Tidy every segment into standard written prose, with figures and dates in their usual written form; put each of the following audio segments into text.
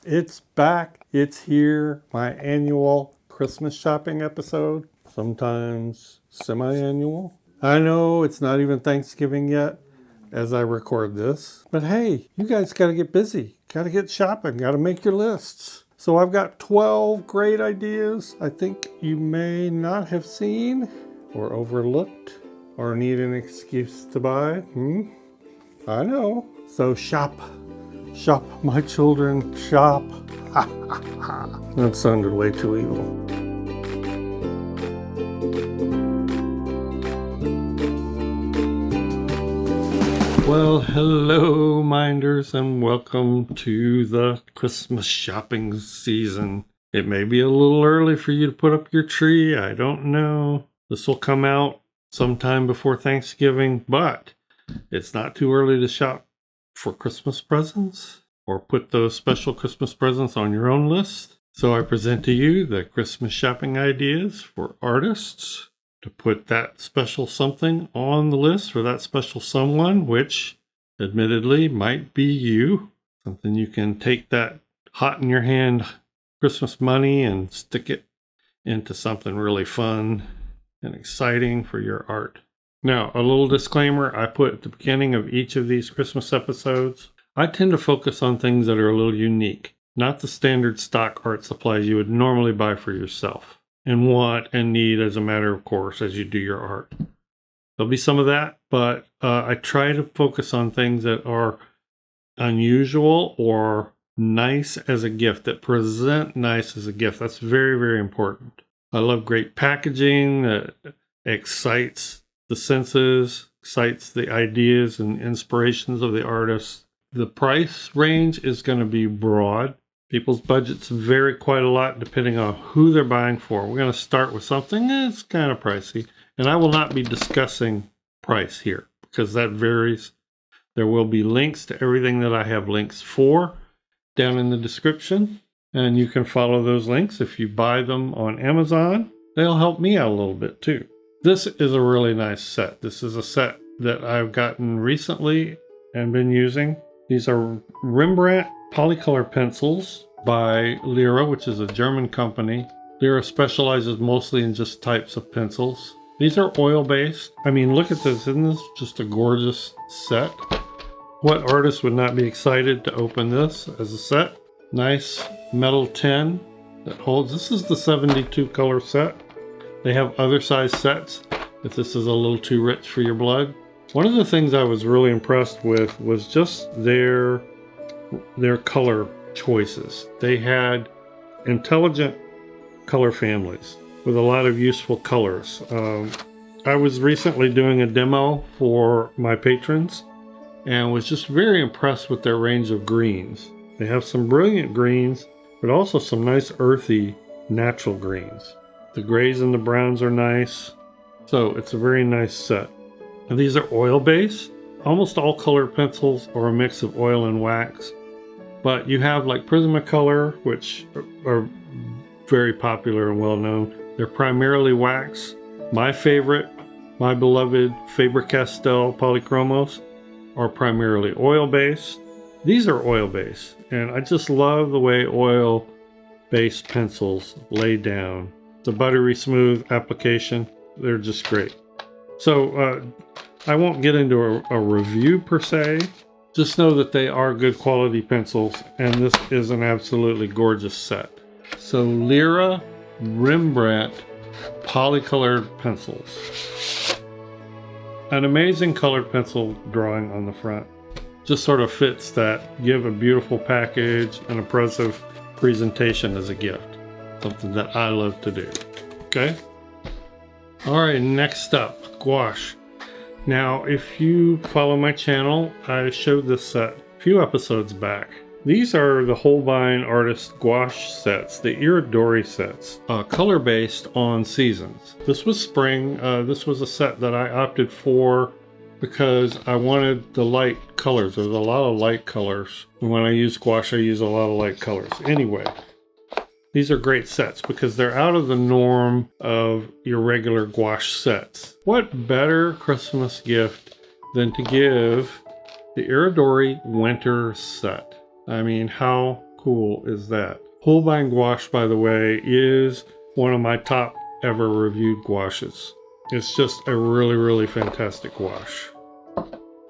It's back. It's here. My annual Christmas shopping episode. Sometimes semi-annual. I know it's not even Thanksgiving yet as I record this. But hey, you guys got to get busy. Got to get shopping. Got to make your lists. So I've got 12 great ideas I think you may not have seen or overlooked or need an excuse to buy. I know. So shop. Shop, my children, shop. That sounded way too evil. Well, hello, minders, and welcome to the Christmas shopping season. It may be a little early for you to put up your tree. I don't know. This will come out sometime before Thanksgiving, but it's not too early to shop for Christmas presents or put those special Christmas presents on your own list. So I present to you the Christmas shopping ideas for artists to put that special something on the list for that special someone, which admittedly might be you. Something you can take that hot in your hand Christmas money and stick it into something really fun and exciting for your art. Now, a little disclaimer I put at the beginning of each of these Christmas episodes. I tend to focus on things that are a little unique, not the standard stock art supplies you would normally buy for yourself and want and need as a matter of course as you do your art. There'll be some of that, but I try to focus on things that are unusual or nice as a gift, that present nice as a gift. That's very, very important. I love great packaging that excites the senses, excites the ideas and inspirations of the artist. The price range is going to be broad. People's budgets vary quite a lot depending on who they're buying for. We're going to start with something that's kind of pricey, and I will not be discussing price here because that varies. There will be links to everything that I have links for down in the description, and you can follow those links. If you buy them on Amazon, they'll help me out a little bit too. This is a really nice set. This is a set that I've gotten recently and been using. These are Rembrandt Polycolor pencils by Lyra, which is a German company. Lyra specializes mostly in just types of pencils. These are oil-based. I mean, look at this. Isn't this just a gorgeous set? What artist would not be excited to open this as a set? Nice metal tin that holds. This is the 72 color set. They have other size sets if this is a little too rich for your blood. One of the things I was really impressed with was just their color choices. They had intelligent color families with a lot of useful colors. I was recently doing a demo for my patrons and was just very impressed with their range of greens. They have some brilliant greens, but also some nice earthy natural greens. The grays and the browns are nice. So it's a very nice set. And these are oil-based. Almost all colored pencils are a mix of oil and wax. But you have like Prismacolor, which are very popular and well known. They're primarily wax. My favorite, my beloved Faber-Castell Polychromos are primarily oil-based. These are oil-based. And I just love the way oil-based pencils lay down. The buttery smooth application, they're just great. So I won't get into a review per se. Just know that they are good quality pencils, and this is an absolutely gorgeous set. So Lyra Rembrandt Polycolored pencils. An amazing colored pencil drawing on the front. Just sort of fits that give a beautiful package, an impressive presentation as a gift. Something that I love to do. Okay. All right, next up, gouache. Now, if you follow my channel, I showed this set a few episodes back. These are the Holbein Artist gouache sets, the Iridori sets, color-based on seasons. This was spring. This was a set that I opted for because I wanted the light colors. There's a lot of light colors. And when I use gouache, I use a lot of light colors. Anyway, these are great sets because they're out of the norm of your regular gouache sets. What better Christmas gift than to give the Iridori Winter set? I mean, how cool is that? Holbein gouache, by the way, is one of my top ever reviewed gouaches. It's just a really, really fantastic gouache.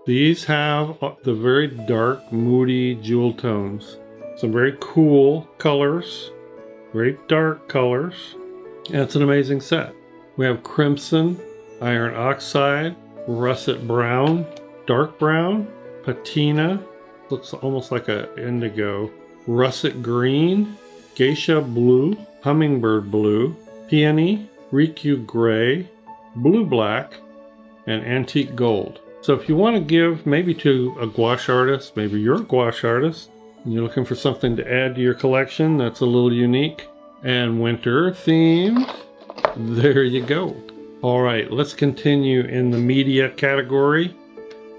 These have the very dark, moody jewel tones. Some very cool colors, very dark colors. And it's an amazing set. We have crimson, iron oxide, russet brown, dark brown, patina, looks almost like an indigo, russet green, geisha blue, hummingbird blue, peony, riku gray, blue black, and antique gold. So if you want to give maybe to a gouache artist, maybe you're a gouache artist, and you're looking for something to add to your collection that's a little unique and winter themed, there you go. All right, let's continue in the media category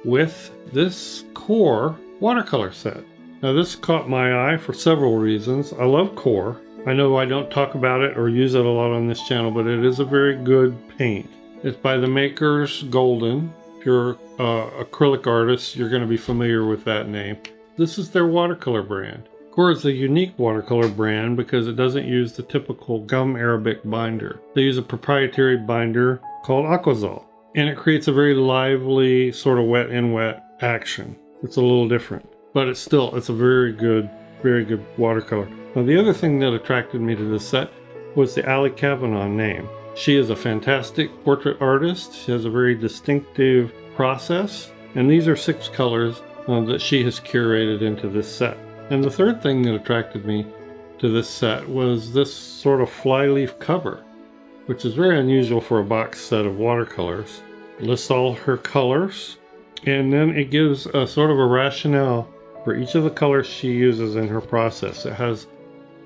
with this core watercolor set. Now this caught my eye for several reasons. I love core. I know I don't talk about it or use it a lot on this channel, but it is a very good paint. It's by the makers Golden. If you're an acrylic artist, you're going to be familiar with that name. This is their watercolor brand. Core is a unique watercolor brand because it doesn't use the typical gum arabic binder. They use a proprietary binder called Aquazol, and it creates a very lively sort of wet in wet action. It's a little different, but it's a very good watercolor. Now the other thing that attracted me to this set was the Ali Kavanaugh name. She is a fantastic portrait artist. She has a very distinctive process, and these are 6 colors that she has curated into this set. And the third thing that attracted me to this set was this sort of flyleaf cover, which is very unusual for a box set of watercolors. It lists all her colors, and then it gives a sort of a rationale for each of the colors she uses in her process. It has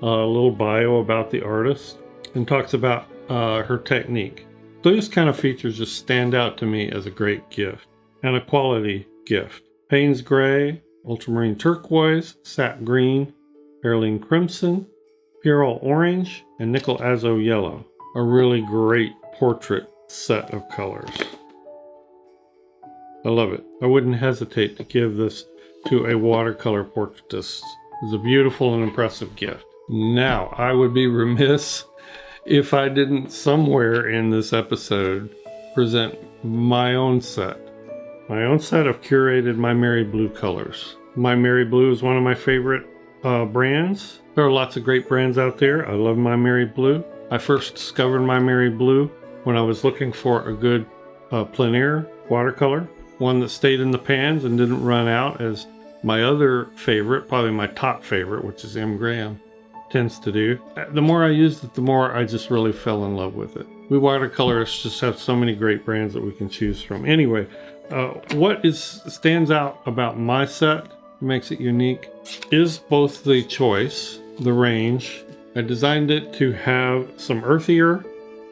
a little bio about the artist and talks about her technique. Those kind of features just stand out to me as a great gift and a quality gift. Payne's Gray, Ultramarine Turquoise, Sap Green, Perylene Crimson, Pyrrole Orange, and Nickel Azo Yellow. A really great portrait set of colors. I love it. I wouldn't hesitate to give this to a watercolor portraitist. It's a beautiful and impressive gift. Now, I would be remiss if I didn't somewhere in this episode present my own set. My own set of curated My Mary Blue colors. My Mary Blue is one of my favorite brands. There are lots of great brands out there. I love My Mary Blue. I first discovered My Mary Blue when I was looking for a good plein air watercolor. One that stayed in the pans and didn't run out, as my other favorite, probably my top favorite, which is M. Graham, tends to do. The more I used it, the more I just really fell in love with it. We watercolorists just have so many great brands that we can choose from. Anyway, what stands out about my set, makes it unique, is both the choice, the range. I designed it to have some earthier,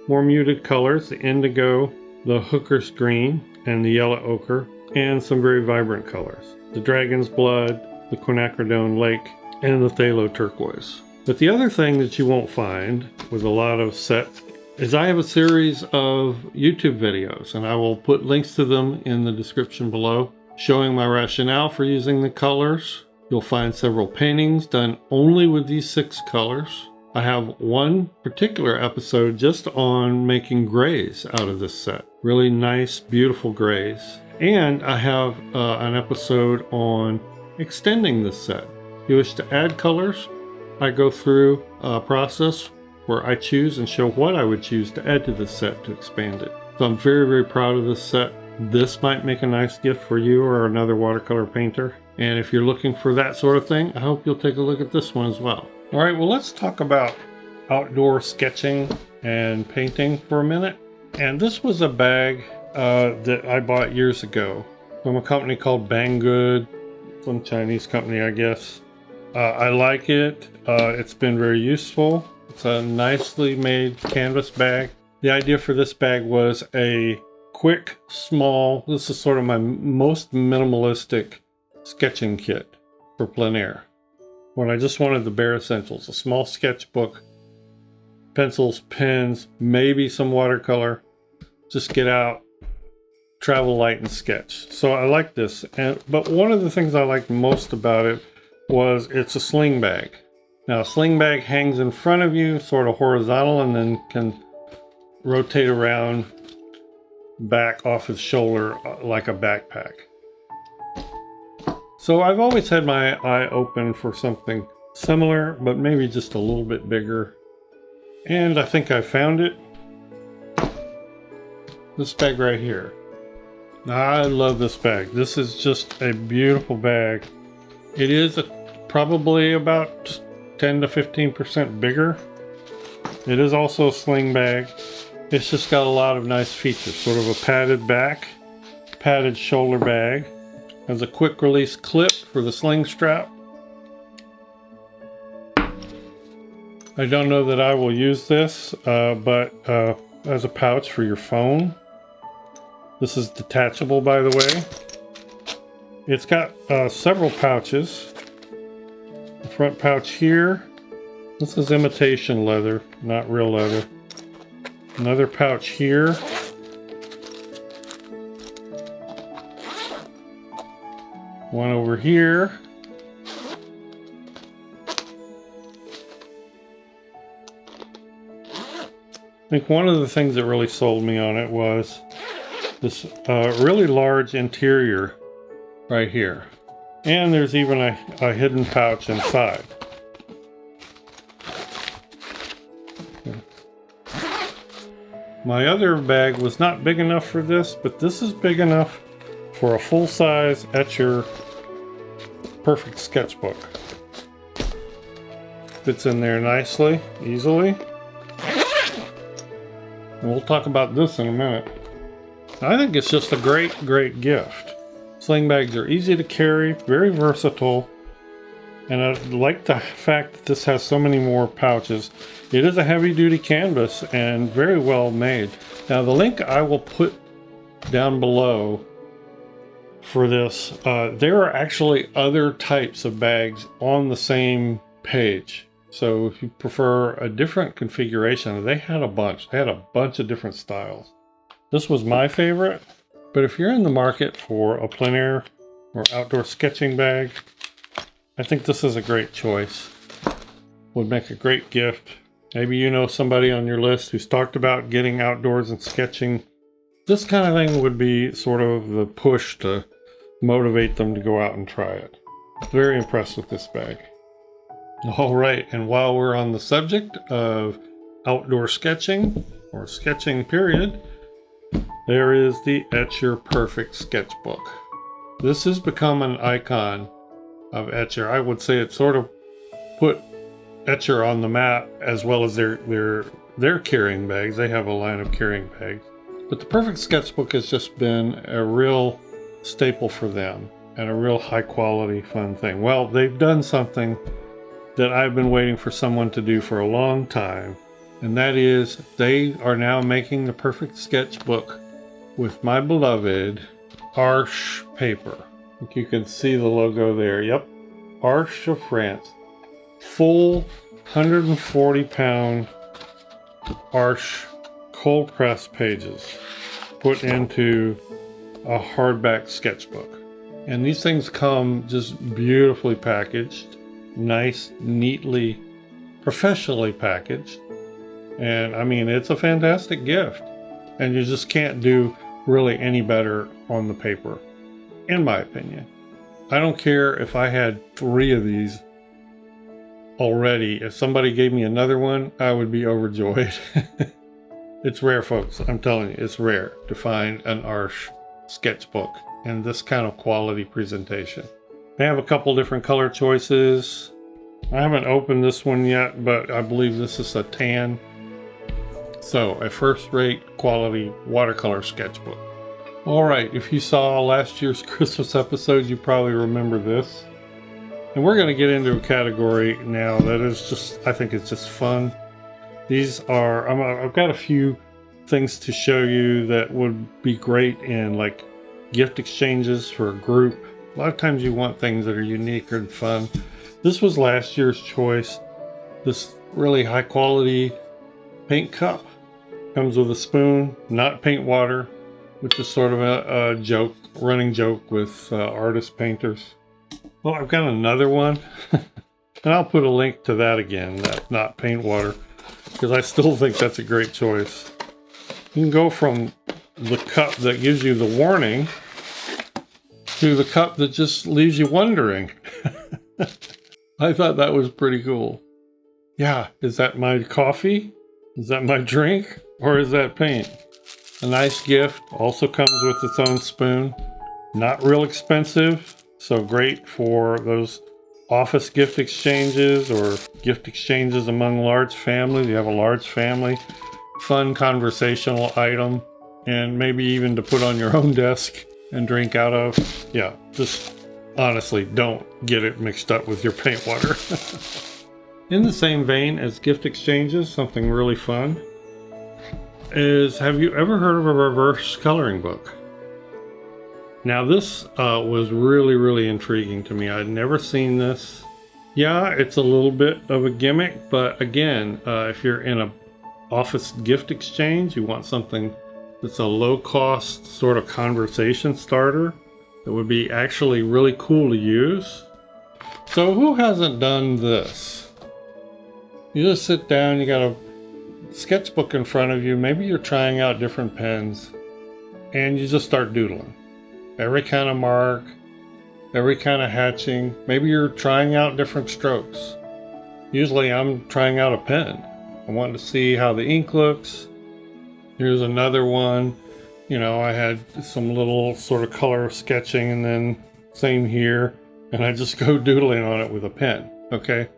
more muted colors, the indigo, the hooker's green, and the yellow ochre, and some very vibrant colors. The dragon's blood, the quinacridone lake, and the phthalo turquoise. But the other thing that you won't find with a lot of sets is I have a series of YouTube videos, and I will put links to them in the description below, showing my rationale for using the colors. You'll find several paintings done only with these 6 colors. I have one particular episode just on making grays out of this set. Really nice, beautiful grays. And I have an episode on extending this set. If you wish to add colors, I go through a process where I choose and show what I would choose to add to this set to expand it. So I'm very, very proud of this set. This might make a nice gift for you or another watercolor painter. And if you're looking for that sort of thing, I hope you'll take a look at this one as well. All right, well, let's talk about outdoor sketching and painting for a minute. And this was a bag that I bought years ago from a company called Banggood, some Chinese company, I guess. I like it. It's been very useful. It's a nicely made canvas bag. The idea for this bag was a quick, small, this is sort of my most minimalistic sketching kit for plein air. When I just wanted the bare essentials, a small sketchbook, pencils, pens, maybe some watercolor, just get out, travel light and sketch. So I like this. But one of the things I liked most about it was it's a sling bag. Now a sling bag hangs in front of you, sort of horizontal, and then can rotate around back off his shoulder like a backpack. So I've always had my eye open for something similar, but maybe just a little bit bigger. And I think I found it. This bag right here. I love this bag. This is just a beautiful bag. It is probably about 10 to 15% bigger. It is also a sling bag. It's just got a lot of nice features. Sort of a padded back, padded shoulder bag. Has a quick release clip for the sling strap. I don't know that I will use this, but as a pouch for your phone. This is detachable, by the way. It's got several pouches. The front pouch here. This is imitation leather, not real leather. Another pouch here. One over here. I think one of the things that really sold me on it was this really large interior right here. And there's even a hidden pouch inside. My other bag was not big enough for this, but this is big enough for a full-size Etcher Perfect Sketchbook. Fits in there nicely, easily. And we'll talk about this in a minute. I think it's just a great gift. Sling bags are easy to carry, very versatile, and I like the fact that this has so many more pouches. It is a heavy-duty canvas and very well made. Now the link I will put down below for this, there are actually other types of bags on the same page. So if you prefer a different configuration, they had a bunch. They had a bunch of different styles. This was my favorite, but if you're in the market for a plein air or outdoor sketching bag, I think this is a great choice. Would make a great gift. Maybe you know somebody on your list who's talked about getting outdoors and sketching. This kind of thing would be sort of the push to motivate them to go out and try it. Very impressed with this bag. All right, and while we're on the subject of outdoor sketching, or sketching period, there is the Etcher Perfect Sketchbook. This has become an icon of Etcher. I would say it sort of put Etcher on the map, as well as their carrying bags. They have a line of carrying bags. But the Perfect Sketchbook has just been a real staple for them, and a real high quality, fun thing. Well, they've done something that I've been waiting for someone to do for a long time, and that is they are now making the Perfect Sketchbook with my beloved Arches paper. I think you can see the logo there. Yep, Arches of France. Full 140-pound Arches cold press pages put into a hardback sketchbook. And these things come just beautifully packaged. Nice, neatly, professionally packaged. And I mean, it's a fantastic gift. And you just can't do really any better on the paper, in my opinion. I don't care if I had 3 of these already. If somebody gave me another one, I would be overjoyed. It's rare, folks. I'm telling you, it's rare to find an Arches sketchbook in this kind of quality presentation. They have a couple different color choices. I haven't opened this one yet, but I believe this is a tan. So, a first-rate quality watercolor sketchbook. Alright, if you saw last year's Christmas episode, you probably remember this. And we're going to get into a category now that is just, I think it's just fun. These are, I've got a few things to show you that would be great in like gift exchanges for a group. A lot of times you want things that are unique and fun. This was last year's choice. This really high quality paint cup. Comes with a spoon, not paint water, which is sort of a joke, running joke with artist painters. Well, I've got another one. And I'll put a link to that again, that not paint water, because I still think that's a great choice. You can go from the cup that gives you the warning to the cup that just leaves you wondering. I thought that was pretty cool. Yeah, is that my coffee? Is that my drink? Or is that paint? A nice gift. Also comes with its own spoon. Not real expensive, so great for those office gift exchanges or gift exchanges among large families. You have a large family, fun conversational item, and maybe even to put on your own desk and drink out of. Yeah, just honestly don't get it mixed up with your paint water. In the same vein as gift exchanges, something really fun is, have you ever heard of a reverse coloring book? Now this was really intriguing to me. I'd never seen this. Yeah, it's a little bit of a gimmick, but again, if you're in a office gift exchange, you want something that's a low-cost sort of conversation starter that would be actually really cool to use. So who hasn't done this? You just sit down, you got a sketchbook in front of you, maybe you're trying out different pens, and you just start doodling. Every kind of mark, every kind of hatching. Maybe you're trying out different strokes. Usually I'm trying out a pen. I want to see how the ink looks. Here's another one. You know, I had some little sort of color sketching, and then same here. And I just go doodling on it with a pen, okay?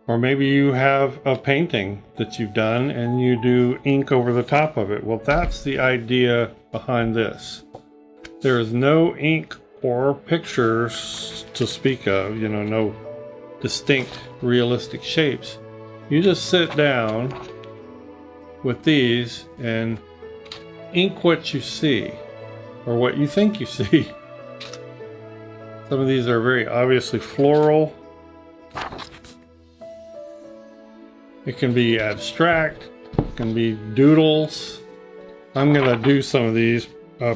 Or maybe you have a painting that you've done and you do ink over the top of it. Well, that's the idea behind this. There is no ink or pictures to speak of, you know, no distinct realistic shapes. You just sit down with these and ink what you see, or what you think you see. Some of these are very obviously floral. It can be abstract, it can be doodles. I'm gonna do some of these,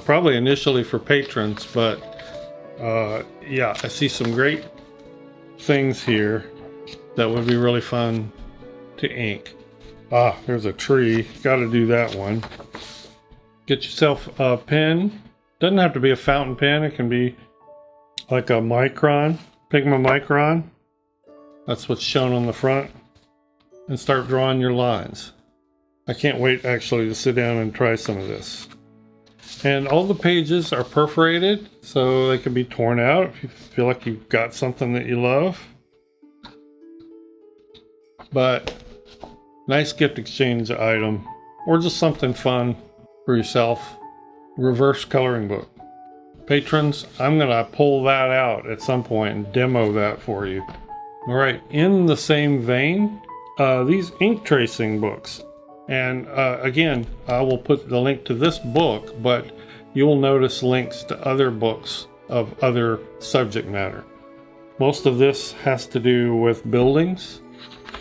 probably initially for patrons, but yeah, I see some great things here that would be really fun to ink. Ah, there's a tree, gotta do that one. Get yourself a pen. Doesn't have to be a fountain pen, it can be like a micron, Pigma micron. That's what's shown on the front. And start drawing your lines. I can't wait actually to sit down and try some of this. And all the pages are perforated, so they can be torn out if you feel like you've got something that you love. But nice gift exchange item, or just something fun for yourself. Reverse coloring book. Patrons, I'm gonna pull that out at some point and demo that for you. All right, in the same vein, these ink tracing books. And again, I will put the link to this book, but you will notice links to other books of other subject matter. Most of this has to do with buildings.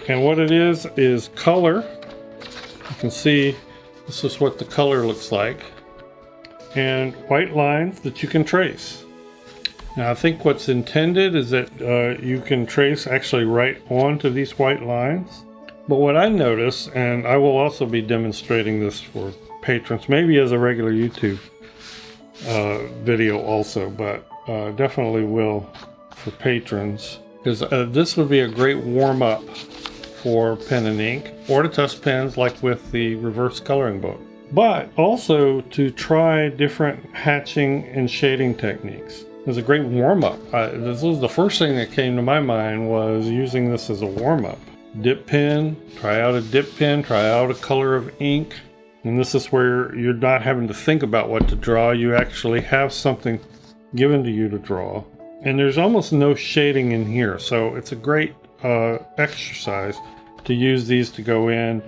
And what it is color. You can see this is what the color looks like. And white lines that you can trace. Now I think what's intended is that you can trace actually right onto these white lines. But what I notice, and I will also be demonstrating this for patrons, maybe as a regular YouTube video also, but definitely will for patrons, because this would be a great warm-up for pen and ink, or to test pens like with the reverse coloring book. But also to try different hatching and shading techniques. It's a great warm-up. This was the first thing that came to my mind, was using this as a warm-up. Dip pen, try out a dip pen, try out a color of ink. And this is where you're not having to think about what to draw. You actually have something given to you to draw. And there's almost no shading in here. So it's a great exercise to use these to go in,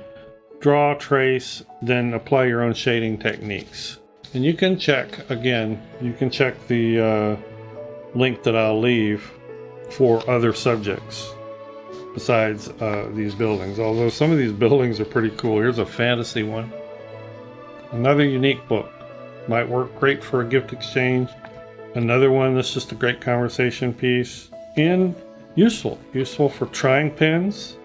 draw, trace, then apply your own shading techniques. And you can check, again, you can check the link that I'll leave for other subjects besides these buildings. Although some of these buildings are pretty cool. Here's a fantasy one. Another unique book. Might work great for a gift exchange. Another one that's just a great conversation piece. And Useful for trying pens,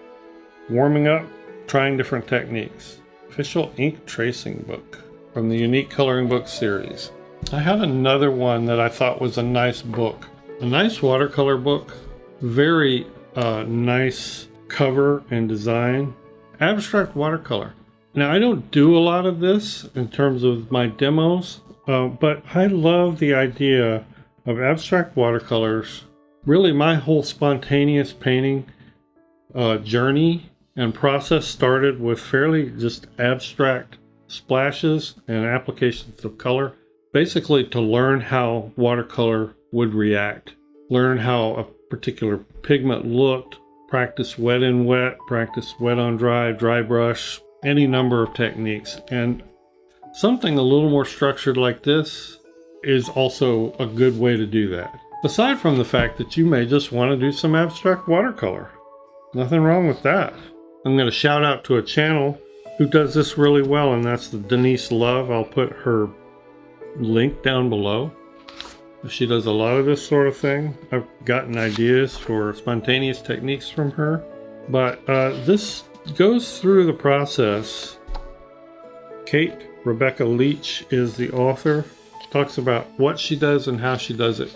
warming up, trying different techniques. Official ink tracing book from the Unique Coloring Book series. I had another one that I thought was a nice book. A nice watercolor book. Very nice cover and design. Abstract watercolor. Now, I don't do a lot of this in terms of my demos, but I love the idea of abstract watercolors. Really, my whole spontaneous painting journey and process started with fairly just abstract splashes and applications of color, basically to learn how watercolor would react, learn how a particular pigment looked, practice wet and wet, practice wet on dry, dry brush, any number of techniques. And something a little more structured like this is also a good way to do that. Aside from the fact that you may just want to do some abstract watercolor. Nothing wrong with that. I'm going to shout out to a channel who does this really well, and that's the Denise Love. I'll put her link down below. She does a lot of this sort of thing. I've gotten ideas for spontaneous techniques from her. But this goes through the process. Kate Rebecca Leach is the author. Talks about what she does and how she does it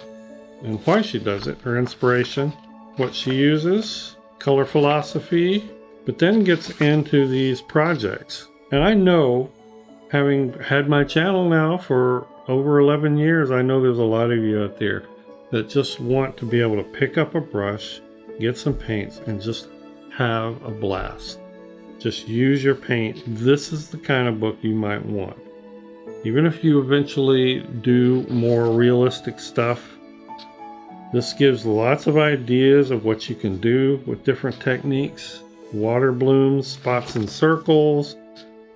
and why she does it, her inspiration, what she uses, color philosophy, but then gets into these projects. And I know, having had my channel now for over 11 years, I know there's a lot of you out there that just want to be able to pick up a brush, get some paints, and just have a blast. Just use your paint. This is the kind of book you might want. Even if you eventually do more realistic stuff, this gives lots of ideas of what you can do with different techniques. Water blooms, spots and circles,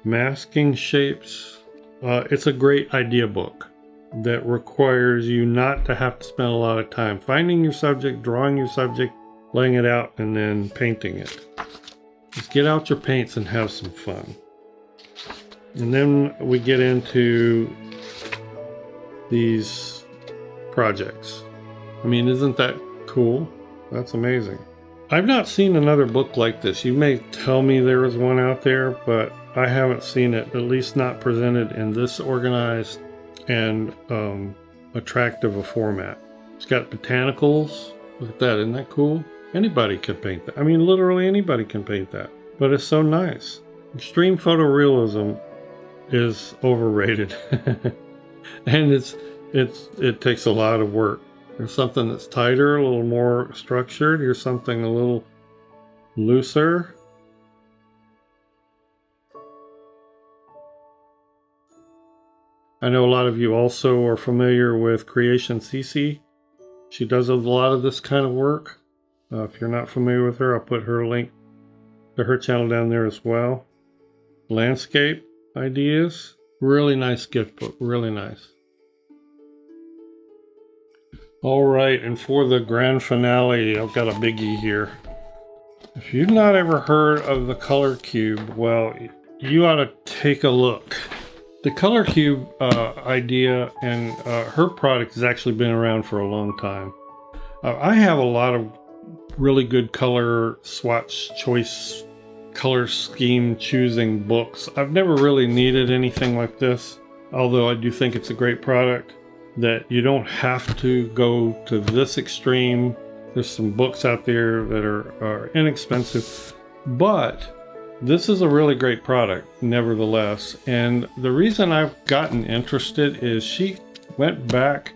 masking shapes. It's a great idea book that requires you not to have to spend a lot of time finding your subject, drawing your subject, laying it out, and then painting it. Just get out your paints and have some fun. And then we get into these projects. I mean, isn't that cool? That's amazing. I've not seen another book like this. You may tell me there is one out there, but I haven't seen it, at least not presented in this organized and attractive a format. It's got botanicals. Look at that, isn't that cool? Anybody can paint that. I mean, literally anybody can paint that, but it's so nice. Extreme photorealism is overrated. And it takes a lot of work. There's something that's tighter, a little more structured. Here's something a little looser. I know a lot of you also are familiar with Creation CC. She does a lot of this kind of work. If you're not familiar with her, I'll put her link to her channel down there as well. Landscape ideas. Really nice gift book. Really nice. All right, and for the grand finale, I've got a biggie here. If you've not ever heard of the Color Cube, well, you ought to take a look. The Color Cube idea and her product has actually been around for a long time. I have a lot of really good color swatch choice, color scheme choosing books. I've never really needed anything like this, although I do think it's a great product. That you don't have to go to this extreme. There's some books out there that are inexpensive, but this is a really great product nevertheless. And the reason I've gotten interested is she went back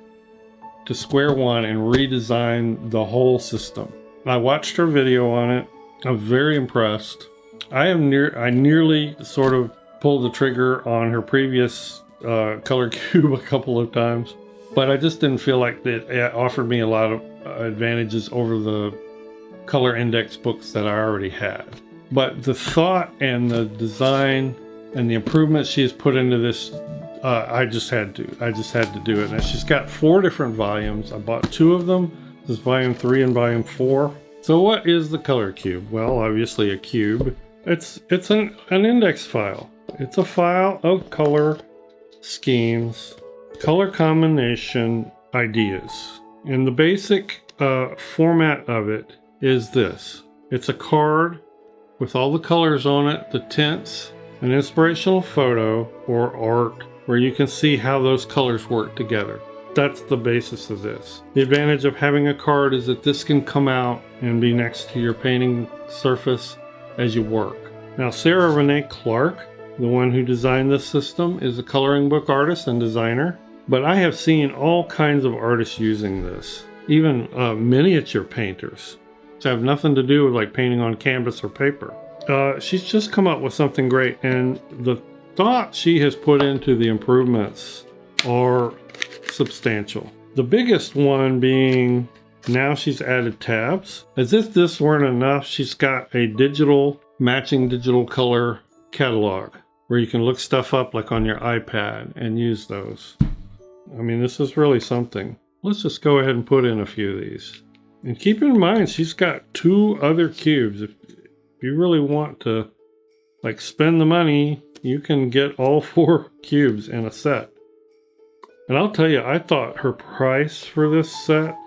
to square one and redesigned the whole system. I watched her video on it. I'm very impressed. I nearly sort of pulled the trigger on her previous Color Cube a couple of times. But I just didn't feel like it offered me a lot of advantages over the color index books that I already had. But the thought and the design and the improvements she has put into this, I just had to do it. And she's got 4 different volumes. I bought 2 of them. This is volume 3 and volume 4. So what is the Color Cube? Well, obviously a cube. It's an index file. It's a file of color schemes, color combination ideas. And the basic format of it is this. It's a card with all the colors on it, the tints, an inspirational photo or art where you can see how those colors work together. That's the basis of this. The advantage of having a card is that this can come out and be next to your painting surface as you work. Now, Sarah Renee Clark, the one who designed this system, is a coloring book artist and designer, but I have seen all kinds of artists using this, even miniature painters. So have nothing to do with like painting on canvas or paper. She's just come up with something great, and the thought she has put into the improvements are substantial. The biggest one being now she's added tabs. As if this weren't enough, she's got a matching digital color catalog where you can look stuff up like on your iPad and use those. I mean, this is really something. Let's just go ahead and put in a few of these. And keep in mind, she's got 2 other cubes. If you really want to like spend the money, you can get all 4 cubes in a set. And I'll tell you, I thought her price for this set,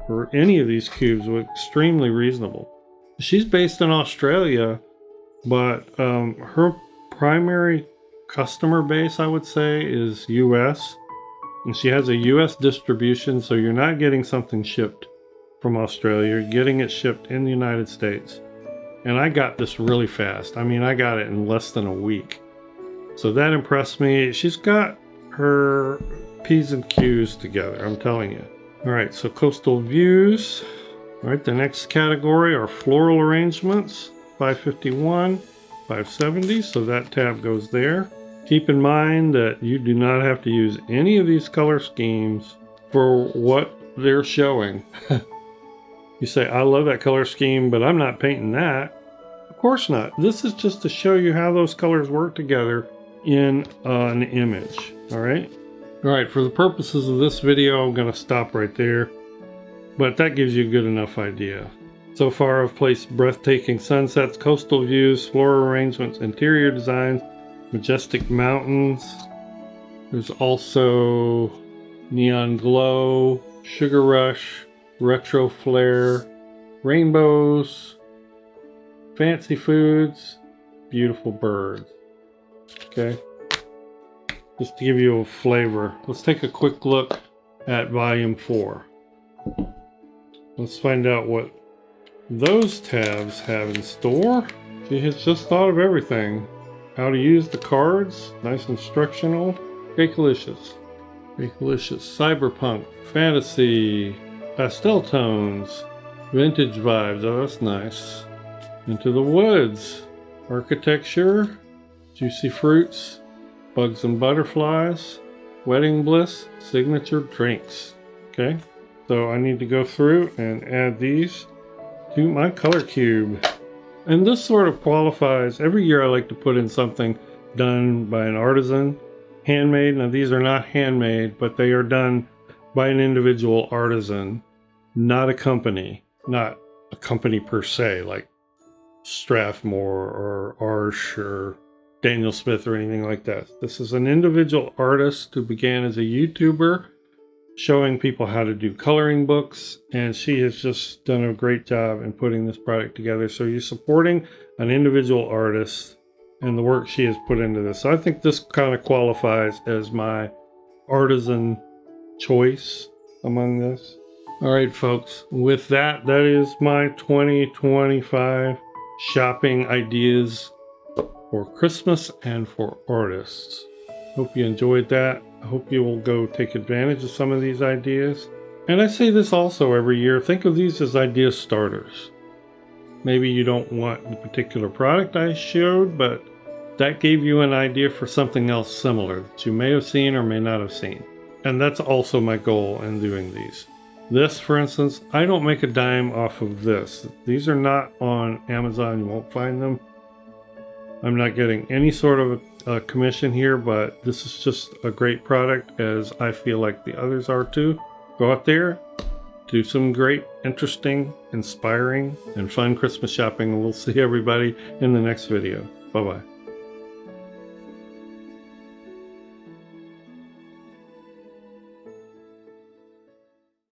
for any of these cubes, was extremely reasonable. She's based in Australia, but her primary customer base, I would say, is US. And she has a US distribution, so you're not getting something shipped from Australia. You're getting it shipped in the United States. And I got this really fast. I mean, I got it in less than a week. So that impressed me. She's got her P's and Q's together, I'm telling you. All right, so coastal views. All right, the next category are floral arrangements, 551, 570, so that tab goes there. Keep in mind that you do not have to use any of these color schemes for what they're showing. You say, I love that color scheme, but I'm not painting that. Of course not. This is just to show you how those colors work together in an image, all right? All right, for the purposes of this video, I'm gonna stop right there, but that gives you a good enough idea. So far, I've placed breathtaking sunsets, coastal views, floral arrangements, interior designs, majestic mountains. There's also neon glow, sugar rush, retro flare, rainbows, fancy foods, beautiful birds. Okay. Just to give you a flavor, let's take a quick look at volume 4. Let's find out what those tabs have in store. She has just thought of everything. How to use the cards, nice instructional. Cakelicious. Cyberpunk, fantasy, pastel tones, vintage vibes. Oh, that's nice. Into the woods, architecture, juicy fruits, bugs and butterflies, wedding bliss, signature drinks. Okay, so I need to go through and add these to my color cube. And this sort of qualifies. Every year I like to put in something done by an artisan, handmade. Now these are not handmade, but they are done by an individual artisan, not a company per se, like Strathmore or Arsh or Daniel Smith or anything like that. This is an individual artist who began as a YouTuber showing people how to do coloring books, and she has just done a great job in putting this product together. So you're supporting an individual artist and the work she has put into this. So I think this kind of qualifies as my artisan choice among this. All right, folks, with that is my 2025 shopping ideas for Christmas and for artists. Hope you enjoyed that. I hope you will go take advantage of some of these ideas. And I say this also every year, think of these as idea starters. Maybe you don't want the particular product I showed, but that gave you an idea for something else similar that you may have seen or may not have seen. And that's also my goal in doing these. This, for instance, I don't make a dime off of this. These are not on Amazon, you won't find them. I'm not getting any sort of a commission here, but this is just a great product, as I feel like the others are too. Go out there, do some great, interesting, inspiring, and fun Christmas shopping, and we'll see everybody in the next video. Bye-bye.